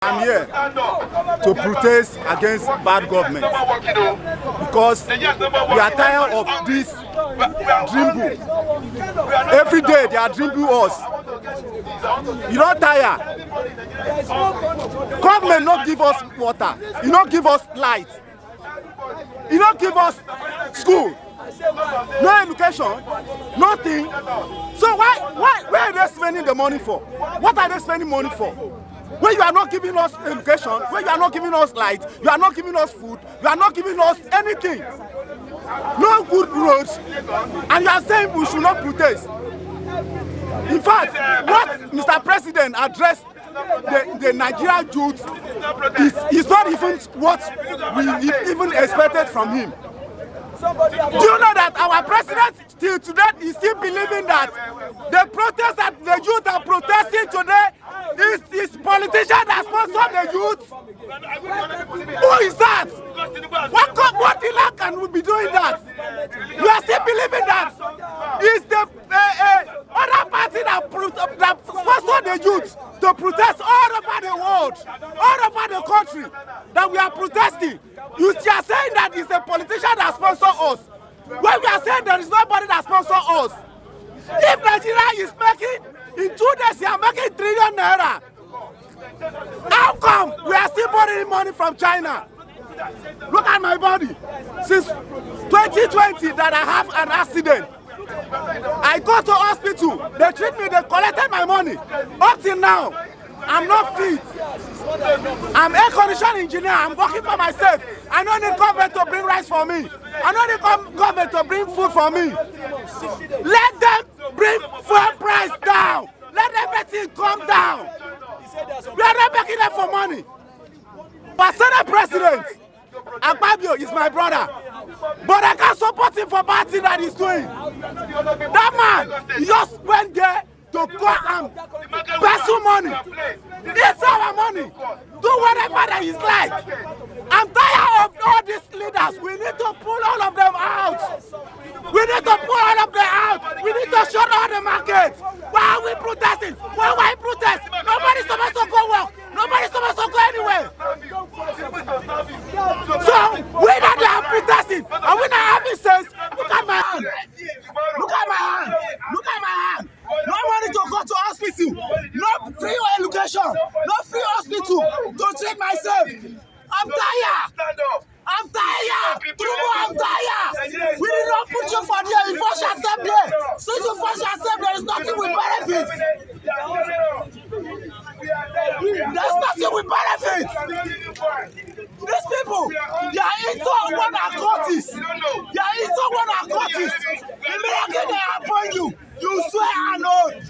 I'm here to protest against bad government because we are tired of this dream book. Every day they are dreaming us. You don't tire. Government not give us water. You don't give us light. You don't give us school. No education. Nothing. So where are they spending the money for? What are they spending money for? When you are not giving us education, when you are not giving us light, you are not giving us food, you are not giving us anything. No good roads, and you are saying we should not protest. In fact, what Mr. President addressed the Nigerian youth is not even what we even expected from him. Do you know that our president till today is still believing that the protest that the youth are protesting today is politicians that sponsor the youth? Who is that? What dealer can we be doing that? You are still believing that it's the other party that sponsor the youth to protest all over the world, all over the country, that we are protesting. You are saying that it's a politician that sponsor us. When we are saying there is nobody that sponsor us. If Nigeria is making, in 2 days, they are making 1 trillion naira. How come we are still borrowing money from China? Look at my body. Since 2020 that I have an accident, I go to hospital, they treat me, they collected my money. Up till now, I'm not fit. I'm air condition engineer, I'm working for myself. I don't need government to bring rice for me. I don't need government to bring food for me. Let them bring fuel price down. Let everything come down. We are not begging them for money. But Senate President Akpabio is my brother. But I can't support him for bad thing that he's doing. That man, he just went there to go and embezzle money. It's our money. Do whatever that is like. I'm tired of all these leaders. We need to pull all of them out. We need to pull all of them out. We need to shut all the markets. Why are we protesting? Why protest? Nobody's supposed to go work. Nobody's supposed to go anywhere. So we that are protesting, and we not having sense. Look at my hand. Look at my hand. Look at my hand. No money to go to hospital. No free education. No free hospital to treat myself. I'm tired. I'm tired. Tinubu, I'm tired. We did not put you for there. You force yourself there. Since you force yourself, there is nothing with benefits. There's nothing with benefits. These people, they are into one narcotics. They are into one narcotics. Immediately they appoint you. You swear an oath.